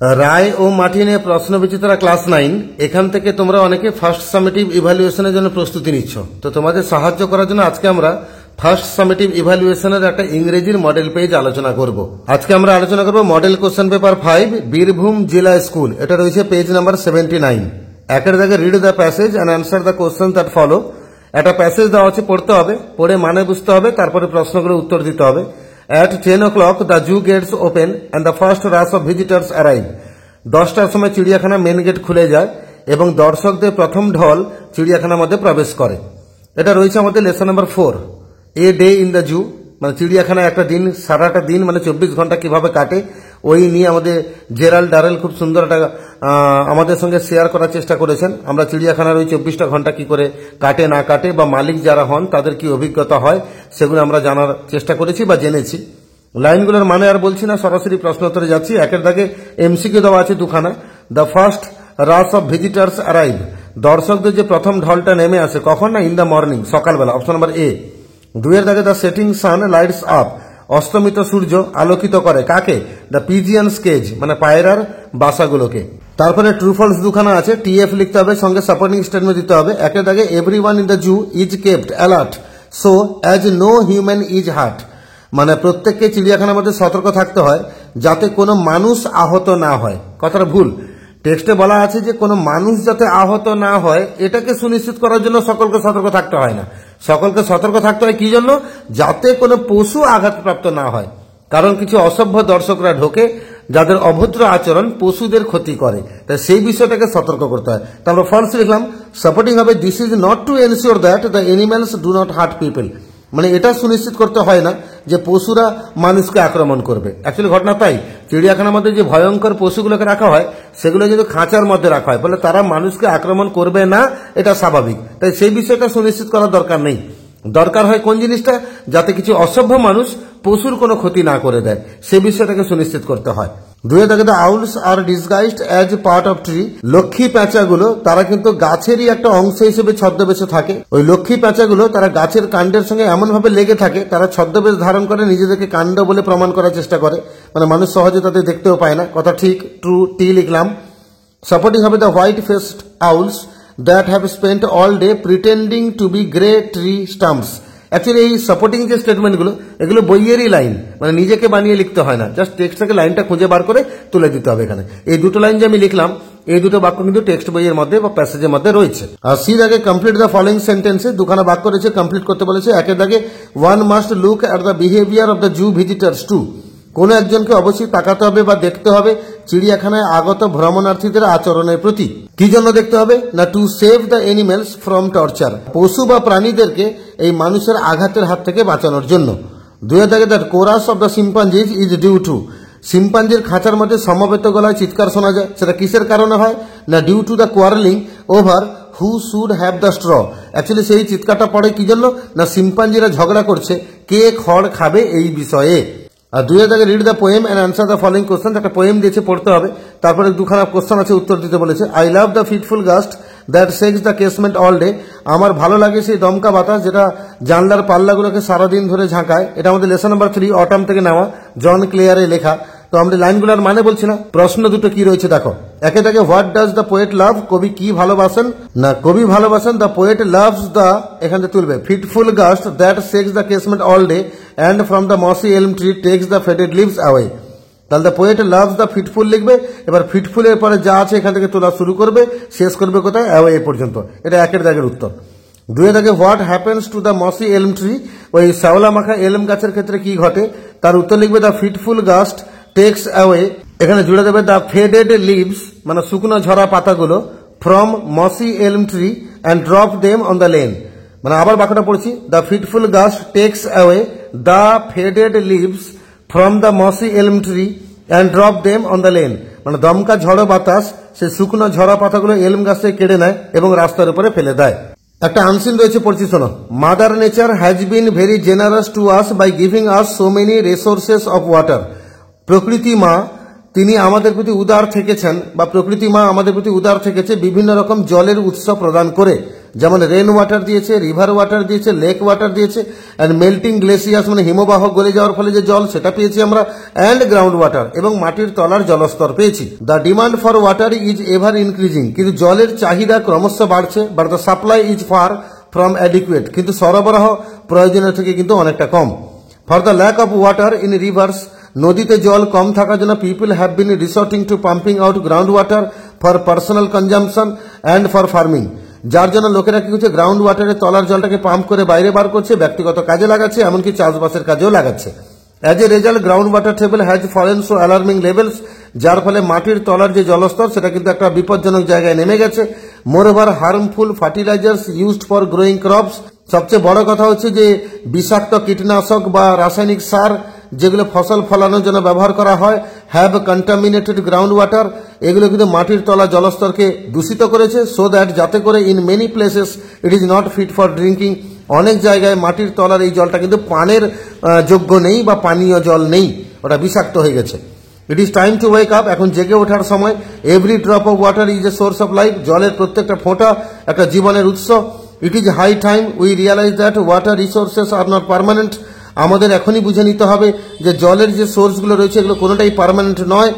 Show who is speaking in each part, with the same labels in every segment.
Speaker 1: রায় ও মার্টিনে প্রশ্ন বিচিত্রা ক্লাস 9 এখান থেকে তোমরা অনেকে ফার্স্ট সামেটিভ ইভ্যালুয়েশনের জন্য প্রস্তুতি নিচ্ছ। তো তোমাদের সাহায্য করার জন্য আজকে আমরা ফার্স্ট সামেটিভ ইভ্যালুয়েশনের একটা ইংরেজির মডেল পেজ আলোচনা করব। আজকে আমরা আলোচনা করব মডেল কোশ্চেন পেপার 5 বীরভূম জেলা স্কুল। এটা রয়েছে পেজ নাম্বার 79। একের জায়গায় read the passage and answer the question that follow. একটা প্যাসেজ দেওয়া আছে, পড়তে হবে, পড়ে মানে বুঝতে হবে, তারপরে প্রশ্নগুলো উত্তর দিতে হবে। At 10 o'clock the zoo gates open and the first rush of visitors arrive. 10টার সময় চিড়িয়াখানা মেন গেট খুলে যায় এবং দর্শকদের প্রথম ঢল চিড়িয়াখানার মধ্যে প্রবেশ করে। এটা রয়েছে আমাদের lesson number 4, a day in the zoo. মানে চিড়িয়াখানায় একটা দিন, সারাটা দিন মানে 24 ঘন্টা কিভাবে কাটে, ওই নিয়ে আমাদের জেরাল্ড ডারেল খুব সুন্দর একটা আমাদের সঙ্গে শেয়ার করার চেষ্টা করেছেন। আমরা চিড়িয়াখানার ওই 24টা ঘন্টা কি করে কাটে না কাটে বা মালিক যারা হন তাদের কি অভিজ্ঞতা হয় সেগুলো আমরা জানার চেষ্টা করেছি বা জেনেছি। লাইনগুলোর মানে আর বলছি না, সরাসরি প্রশ্ন উত্তরে যাচ্ছি। একের দাগে এমসিকিউ দেওয়া আছে দুখানা। The first rush of visitors arrive. দর্শকদের যে প্রথম ঢলটা নেমে আসে কখন, না ইন দ্য মর্নিং, সকালবেলা, অপশন নাম্বার এ। দুইয়ের দাগে the setting sun lights up. অস্তমিত সূর্য আলোকিত করে কাকে, দ্য পিজিয়ানস কেজ, মানে পায়রার বাসাগুলোকে। তারপরে ট্রু ফলস দুখানা আছে, টিএফ লিখতে হবে, সঙ্গে সাপোর্টিং স্টেটমেন্ট দিতে হবে। একের দাগে everyone in the zoo is kept alert so as no human is hurt. মানে প্রত্যেককে চিড়িয়াখানার মধ্যে সতর্ক থাকতে হয় যাতে কোনো মানুষ আহত না হয়। কথাটা ভুল, টেক্সটে বলা আছে যে কোনো মানুষ যাতে আহত না হয় এটাকে সুনিশ্চিত করার জন্য সকলকে সতর্ক থাকতে হয় না। সকলকে সতর্ক থাকতে হয় কি জন্য, যাতে কোনো পশু আঘাতপ্রাপ্ত না হয়। কারণ কিছু অসভ্য দর্শকরা ঢোকে যাদের অভদ্র আচরণ পশুদের ক্ষতি করে, তাই সেই বিষয়টাকে সতর্ক করতে হয়। তারপর ফলস লিখলাম, সাপোর্টিং হবে this is not to ensure that the animals do not heart people. মানে এটা সুনিশ্চিত করতে হয় না যে পশুরা মানুষকে আক্রমণ করবে। অ্যাকচুয়ালি ঘটনা তাই, চিড়িয়াখানার মধ্যে যে ভয়ঙ্কর পশুগুলোকে রাখা হয় সেগুলো যদি খাঁচার মধ্যে রাখা হয় বলে তারা মানুষকে আক্রমণ করবে না, এটা স্বাভাবিক। তাই সেই বিষয়টা সুনিশ্চিত করার দরকার নেই। দরকার হয় কোন জিনিসটা, যাতে কিছু অসভ্য মানুষ পশুর কোনো ক্ষতি না করে দেয়, সে বিষয়টাকে সুনিশ্চিত করতে হয়। দুয়ে থাকে the owls are disguised as part of tree. Lakshmi প্যাঁচাগুলো তারা কিন্তু গাছেরই একটা অংশ হিসেবে ছদ্মবেশে থাকে। ওই লক্ষ্মী প্যাঁচাগুলো তারা গাছের কাণ্ডের সঙ্গে এমন ভাবে লেগে থাকে, তারা ছদ্মবেশ ধারণ করে নিজেদেরকে কাণ্ড বলে প্রমাণ করার চেষ্টা করে। মানে মানুষ সহজে তাদের দেখতেও পায় না। কথা ঠিক, ট্রু, টি লিখলাম। সাপোর্টিং হবে the white faced owls that have spent all day pretending to be grey tree stumps. Actually এই সাপোর্টিং যে স্টেটমেন্টগুলো এগুলো বইয়েরই লাইন, মানে নিজেকে বানিয়ে লিখতে হয় না, জাস্ট টেক্সট থেকে লাইনটা খুঁজে বার করে তুলে দিতে হবে। এখানে এই দুটো লাইন যে আমি লিখলাম এই দুটো বাক্য কিন্তু টেক্সট বইয়ের মধ্যে বা প্যাসেজের মধ্যে রয়েছে। আর সি দাগে কমপ্লিট দ্য ফলোইং সেন্টেন্সে দুখানা বাক্য রয়েছে, কমপ্লিট করতে বলেছে। একের দাগে one must look at the behaviour of the zoo visitors too. কোনো একজনকে অবশ্যই তাকাতে হবে বা দেখতে হবে চিড়িয়াখানায় আগত ভ্রমণার্থীদের আচরণের প্রতি। কি জন্য দেখতে হবে, না to save the animals from torture. পশু বা প্রাণীদেরকে এই মানুষের আঘাতের হাত থেকে বাঁচানোর জন্য। দুয়ে দাগে that chorus of the chimpanzees is due to. সিম্পাঞ্জির খাঁচার মধ্যে সমবেত গলায় চিৎকার শোনা যায়, সেটা কিসের কারণে হয়, না due to the quarrelling over who should have the straw. Actually সেই চিৎকারটা পড়ে কি জন্য, না সিম্পাঞ্জিরা ঝগড়া করছে কে খড় খাবে এই বিষয়ে। আর দুই দাগে read the poem and answer the following question. একটা পোয়েম দিয়েছে, পড়তে হবে, তারপরে দুখানা কোশ্চেন আছে, উত্তর দিতে বলেছে। I love the fitful gust that shakes the casement all day. আমার ভালো লাগে সেই দমকা বাতাস যেটা জানলার পাল্লাগুলোকে সারাদিন ধরে ঝাঁকায়। এটা আমাদের লেসন নাম্বার 3 অটাম থেকে নেওয়া, জন ক্লেয়ারে লেখা। তো আমরা লাইনগুলোর মানে বলছি না, প্রশ্ন দুটো কি রয়েছে দেখো। একে থাকে হোয়াট ডাজ দ্য পোয়েট লাভ। কবি কি ভালোবাসেন, না কবি ভালোবাসেন দ্য পোয়েট লাভস দ্য, এখান থেকে তুলবে, fitful gust that shakes the casement all day and from the mossy elm tree takes the faded leaves away. তাহলে the poet loves the fitful লিখবে। এবার ফিটফুলের পরে যা আছে এখান থেকে তোলা শুরু করবে, শেষ করবে কোথায়, অ্যাওয়ে পর্যন্ত। এটা একের দাগের উত্তর। দুয়ে দাগে what happens to the mossy elm tree. ওই শ্যাওলা মাখা এলম গাছের ক্ষেত্রে কি ঘটে, তার উত্তর লিখবে the fitful gust takes away. এখানে জুড়ে দেবে দ্য ফেডেড লিভস, মানে শুকনো ঝরা পাতাগুলো, from mossy elm tree and drop them on the lane. মানে আবার বাক্যটা পড়ছি, the fitful gust takes away the faded leaves from the mossy elm tree and drop them on the lane. মানে দমকা ঝড়ো বাতাস সে শুকনো ঝরা পাতাগুলো এলম গাছ থেকে কেড়ে নেয় এবং রাস্তার উপরে ফেলে দেয়। একটা আনসিন রয়েছে, পড়ছি শোনো। Mother nature has been very generous to us by giving us so many resources of water. প্রকৃতি মা তিনি আমাদের প্রতি উদার থেকেছেন, বা প্রকৃতি মা আমাদের প্রতি উদার থেকেছে বিভিন্ন রকম জলের উৎস প্রদান করে। যেমন রেন ওয়াটার দিয়েছে, রিভার ওয়াটার দিয়েছে, লেক ওয়াটার দিয়েছে, অ্যান্ড মেল্টিং গ্লেসিয়াস মানে হিমবাহ গলে যাওয়ার ফলে যে জল সেটা পেয়েছি আমরা, অ্যান্ড গ্রাউন্ড ওয়াটার এবং মাটির তলার জলস্তর পেয়েছি। The demand for water is ever increasing, কিন্তু জলের চাহিদা ক্রমশ বাড়ছে, but the supply is far from adequate, কিন্তু সরবরাহ প্রয়োজনীয় থেকে কিন্তু অনেকটা কম। For the lack of water in rivers, নদীতে জল কম থাকার জন্য people have been resorting to pumping out ground water for personal consumption and for farming, যার জন্য লোকেরা কি করছে, গ্রাউন্ড ওয়াটারের তলার জলটাকে পাম্প করে বাইরে বার করছে, ব্যক্তিগত কাজে লাগাচ্ছে, এমনকি চাষবাসের কাজেও লাগাচ্ছে। As a result ground water table has fallen so alarming levels, যার ফলে মাটির তলার যে জলস্তর সেটা কিন্তু একটা বিপজ্জনক জায়গায় নেমে গেছে। Moreover harmful fertilisers used for growing crops, সবচেয়ে বড় কথা হচ্ছে যে বিষাক্ত কীটনাশক বা রাসায়নিক সার যেগুলো ফসল ফলানোর জন্য ব্যবহার করা হয়, হ্যাভ কন্টামিনেটেড গ্রাউন্ড ওয়াটার, এগুলো কিন্তু মাটির তলা জলস্তরকে দূষিত করেছে, সো দ্যাট যাতে করে in many places it is not fit for drinking, অনেক জায়গায় মাটির তলার এই জলটা কিন্তু পানের যোগ্য নেই বা পানীয় জল নেই, ওটা বিষাক্ত হয়ে গেছে। It is time to wake up, এখন জেগে ওঠার সময়। Every drop of water is a source of life, জলের প্রত্যেকটা ফোঁটা একটা জীবনের উৎস। It is high time we realise that water resources are not permanent, আমাদের এখনই বুঝে নিতে হবে যে জলের যে সোর্সগুলো রয়েছে এগুলো কোনোটাই পার্মানেন্ট নয়,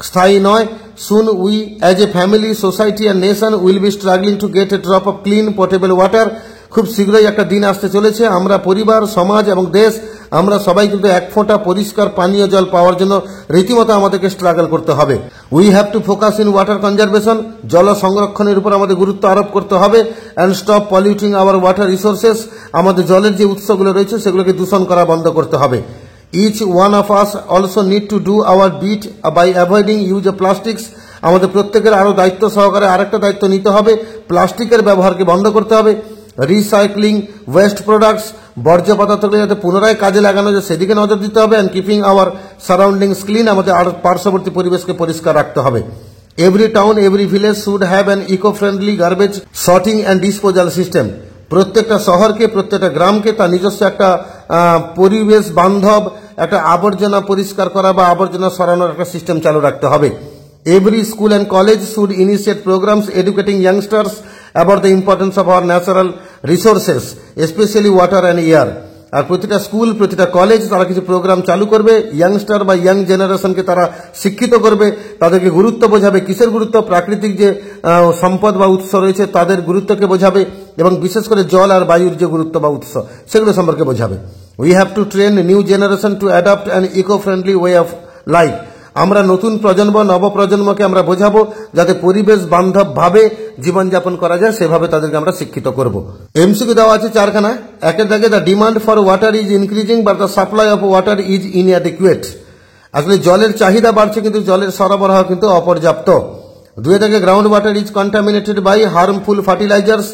Speaker 1: স্থায়ী নয়। সুন we as a family, society and nation will be struggling to get A drop of clean portable water, খুব শীঘ্রই একটা দিন আসতে চলেছে আমরা পরিবার, সমাজ এবং দেশ, আমরা সবাই কিন্তু এক ফোঁটা পরিষ্কার পানীয় জল পাওয়ার জন্য রীতিমতো আমাদেরকে স্ট্রাগল করতে হবে। We have to focus in water conservation, জল সংরক্ষণের উপর আমাদের গুরুত্ব আরোপ করতে হবে। And stop polluting hour water resources, আমাদের জলের যে উৎসগুলো রয়েছে সেগুলোকে দূষণ করা বন্ধ করতে হবে। Each one of us also need to do our bit by avoiding use of plastics, আমাদের প্রত্যেকের আরও দায়িত্ব সহকারে আরেকটা দায়িত্ব নিতে হবে, প্লাস্টিকের ব্যবহারকে বন্ধ করতে হবে। রিসাইক্লিং ওয়েস্ট প্রোডাক্টস, বর্জ্য পদার্থগুলো যাতে পুনরায় কাজে লাগানো যায় সেদিকে নজর দিতে হবে। And keeping our surroundings clean, আমাদের আর পার্শ্ববর্তী পরিবেশকে পরিষ্কার রাখতে হবে। Every town every village should have an eco friendly garbage sorting and disposal system, প্রত্যেকটা শহরকে প্রত্যেকটা গ্রামকে তার নিজস্ব একটা পরিবেশ বান্ধব একটা আবর্জনা পরিষ্কার করা বা আবর্জনা সরানোর একটা সিস্টেম চালু রাখতে হবে। Every school and college should initiate programs educating youngsters about the importance of our natural resources, especially water and air, আর প্রতিটা স্কুল প্রতিটা কলেজ তারা কিছু প্রোগ্রাম চালু করবে, ইয়াংস্টার বা ইয়াং জেনারেশনকে তারা শিক্ষিত করবে, তাদেরকে গুরুত্ব বোঝাবে, কিসের গুরুত্ব, প্রাকৃতিক যে সম্পদ বা উৎস রয়েছে তাদের গুরুত্বকে বোঝাবে, এবং বিশেষ করে জল আর বায়ুর যে গুরুত্ব বা উৎস সেগুলো সম্পর্কে বোঝাবে। We have to train new generation to adapt an eco friendly way of life, আমরা নতুন প্রজন্ম নবপ্রজন্মকে আমরা বোঝাবো যাতে পরিবেশ বান্ধব ভাবে জীবনযাপন করা যায়, সেভাবে তাদেরকে আমরা শিক্ষিত করব। এমসিকিউ দেওয়া আছে চারখানা। একের দাগে the demand for water is increasing but the supply of water is inadequate, আসলে জলের চাহিদা বাড়ছে কিন্তু জলের সরবরাহ কিন্তু অপর্যাপ্ত। দুই দাগে ground water is contaminated by harmful fertilisers,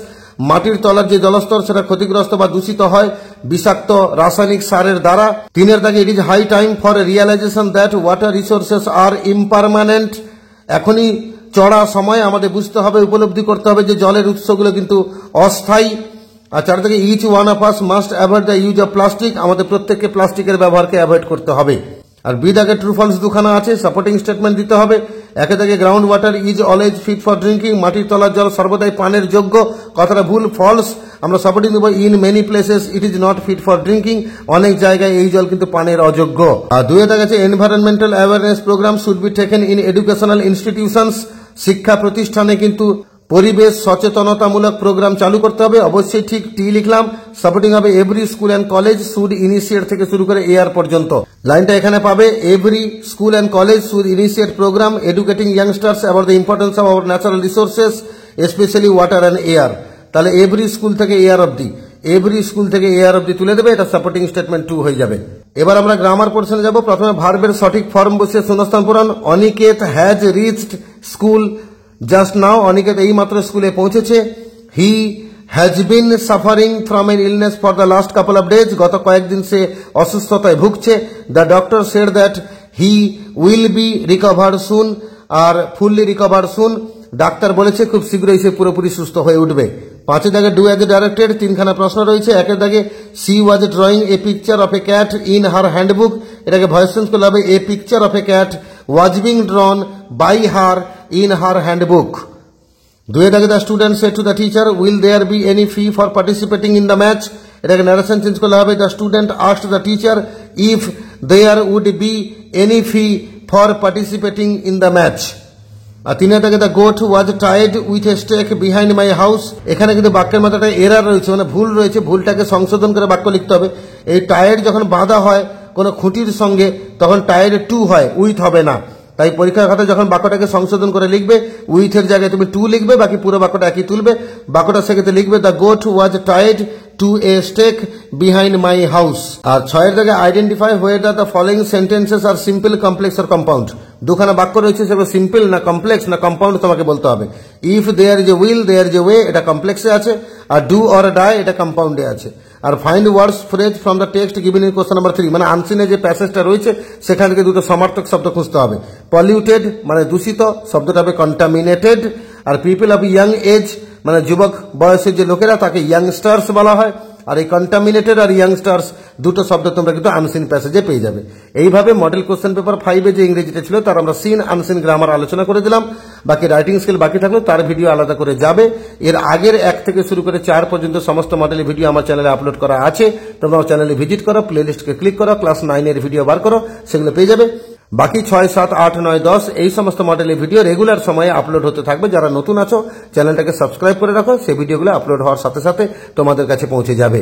Speaker 1: মাটির তলার যে জলস্তর সেটা ক্ষতিগ্রস্ত বা দূষিত হয় বিষাক্ত রাসায়নিক সারের দ্বারা। তিনের দাগে it is high time for realisation that water resources are impermanent, এখনই চড়া সময় আমাদের বুঝতে হবে, উপলব্ধি করতে হবে যে জলের উৎসগুলো কিন্তু অস্থায়ী। আর চার দাগে each one of us must avoid the use of plastic, আমাদের প্রত্যেককে প্লাস্টিকের ব্যবহারকে অ্যাভয়েড করতে হবে। আর বি দাগে ট্রু ফলস দুখানা আছে, সাপোর্টিং স্টেটমেন্ট দিতে হবে। একে দাগে ground water is always fit for drinking, মাটির তলার জল সর্বদাই পানের যোগ্য, কথাটা ভুল, ফলস। আমরা সাপোর্টিং দেবো in many places it is not fit for drinking, অনেক জায়গায় এই জল কিন্তু পানের অযোগ্য। আর দুয়ে দেখা যাচ্ছে environmental awareness programme should be taken in educational institutions, শিক্ষা প্রতিষ্ঠানে কিন্তু পরিবেশ সচেতনতামূলক প্রোগ্রাম চালু করতে হবে, অবশ্যই ঠিক টি লিখলাম। সাপোর্টিং হবে every school and college should initiate থেকে শুরু করে এয়ার পর্যন্ত, লাইনটা এখানে পাবে। Every school and college should initiate programme educating youngsters about the importance of our natural resources specially water and air, তাহলে এভরি স্কুল থেকে এয়ার অব্দি, এভরি স্কুল থেকে এয়ার অব্দি তুলে দেবে, এটা সাপোর্টিং স্টেটমেন্ট 2 হয়ে যাবে। এবার আমরা গ্রামার পোর্শনে যাব। প্রথমে ভার্বের সঠিক ফর্ম বসে শূন্যস্থান পূরণ। Aniket has reached school just now, Aniket এই মাত্র স্কুলে পৌঁছেছে। He has been suffering from an illness for the last couple of days, গত কয়েকদিন সে অসুস্থতায় ভুগছে। The doctor said that he will be recover soon, আর ফুললি রিকভার সুন, ডাক্তার বলেছে খুব শীঘ্রই সে পুরোপুরি সুস্থ হয়ে উঠবে। পাঁচের দাগে ডু অ্যাজ ডাইরেক্টেড, তিনখানা প্রশ্ন রয়েছে। একের দাগে she was drawing a picture of a cat in her handbook, এটাকে ভয়েস চেঞ্জ করলে হবে a picture of a cat was being drawn by her in her handbook. দুয়ের আগে the student said to the teacher will there be any fee for participating in the match, এটাকে narration change করলে হবে the student asked the teacher if there would be any fee for participating in the match. আর তিনের দাগে the goat was tied with a stake behind my house, এখানে কিন্তু বাক্যের মধ্যে একটা এরার রয়েছে, মানে ভুল রয়েছে, ভুলটাকে সংশোধন করে বাক্য লিখতে হবে। এই টাইড যখন বাঁধা হয় কোনো খুঁটির সঙ্গে তখন টাইড টু হয়, উইথ হবে না। তাই পরীক্ষার খাতায় যখন বাক্যটাকে সংশোধন করে লিখবে উইথের জায়গায় তুমি টু লিখবে, বাকি পুরো বাক্যটা একই তুলবে। বাক্যটা সেক্ষেত্রে লিখবে the goat was tied to a stake behind my house. আর ছয়ের জায়গায় identify whether the following sentences are simple, complex or compound. দুখানা বাক্য রয়েছে, সেগুলো সিম্পল না কমপ্লেক্স না কম্পাউন্ড তোমাকে বলতে হবে। If there is a will there is a way, এটা কমপ্লেক্সে আছে, আর ডু অর ডাই এটা কম্পাউন্ডে আছে। আর find words phrase from the text given in question number 3, মানে আনসিনে যে প্যাসেজটা রয়েছে সেখান থেকে দুটো সমার্থক শব্দ খুঁজতে হবে। পলিউটেড মানে দূষিত, শব্দটা হবে কন্টামিনেটেড। আর পিপল অফ ইয়াং এজ মানে যুবক বয়সের যে লোকেরা তাকে ইয়াংস্টার্স বলা হয়। আর এই কন্টামিনেটেড আর ইয়াংস্টার্স দুটো শব্দ তোমরা কিন্তু আনসিন প্যাসেজে পেয়ে যাবে। এইভাবে মডেল কোশ্চেন পেপার 5-এ যে ইংরেজিটা ছিল তার আমরা সিন আনসিন গ্রামার আলোচনা করে দিলাম। বাকি রাইটিং স্কিল বাকি থাকলো, তার ভিডিও আলাদা করে যাবে। এর আগের 1 থেকে শুরু করে 4 পর্যন্ত সমস্ত মডেলের ভিডিও আমার চ্যানেলে আপলোড করা আছে। তোমরা চ্যানেলে ভিজিট করো, প্লেলিস্টকে ক্লিক করো, ক্লাস 9-এর ভিডিও বার করো, সেগুলো পেয়ে যাবে। বাকি 6, 7, 8, 9, 10 এই সমস্ত মডেলের ভিডিও রেগুলার সময়ে আপলোড হতে থাকবে। যারা নতুন আছো চ্যানেলটাকে সাবস্ক্রাইব করে রাখো, সেই ভিডিওগুলো আপলোড হওয়ার সাথে সাথে তোমাদের কাছে পৌঁছে যাবে।